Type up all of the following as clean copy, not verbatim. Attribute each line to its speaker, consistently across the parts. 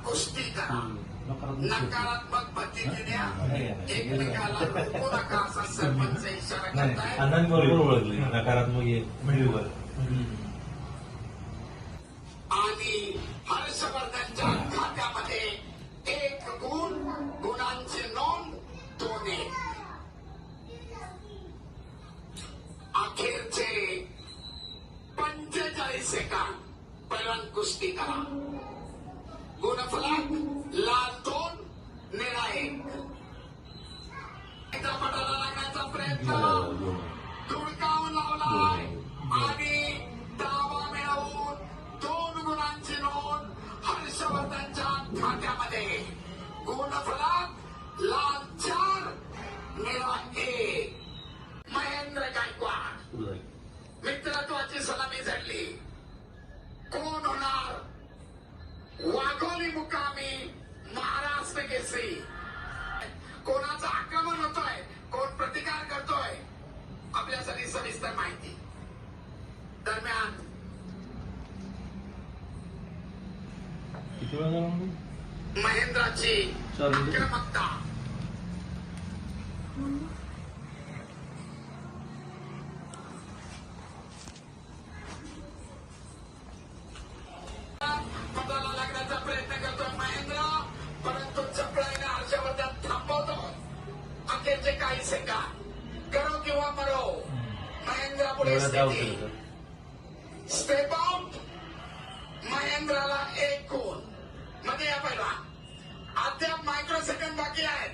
Speaker 1: कुस्ती करा. नकारात्मक पद्धतीने एकमेकाला रोखू नका असा सरपंच इशारा करताय.
Speaker 2: बरोबर ओळखले नकारात्मक मिळवर.
Speaker 1: आणि हर्षवर्धनच्या खात्यामध्ये 1 गुण, गुणांची नोंद 2. अखेरचे 45 सेकंद पहिलवान कुस्ती करा. गुणफलक लाल 2, निळा 1. चित्रपटाला लागण्याचा प्रयत्न धुडकावून लावलाय आणि दावा मिळवून 2 गुणांची नोंद हर्षवर्धनच्या खात्यामध्ये. गुणफलक लाल 4, निळा 1. महेंद्र गायकवाड मित्रत्वाची सलामी झडली. कोण होणार वाघोली मुकामी महाराष्ट्र केसरी? कोणाचं आक्रमण होतोय, कोण प्रतिकार करतोय, आपल्यासाठी सविस्तर माहिती. दरम्यान महेंद्राची आक्रमकता पदाला लागण्याचा प्रयत्न करतोय महेंद्र, परंतु चपळाईने हर्षवर्धन थांबवतो. अखेरचे काही सेकंद करो किंवा मरो. महेंद्र पुढे स्थिती. Step out. महेंद्राला 1 गुण. मध्ये या पहिला अद्याप मायक्रो सेकंद बाकी आहेत.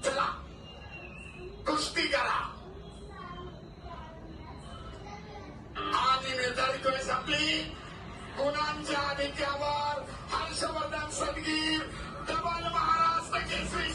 Speaker 1: चला कुस्ती करा. आणि निर्धारित वेळ संपली. गुणांच्या आधिक्यावर हर्षवर्धन सदगीर डबल महाराष्ट्र केसरी.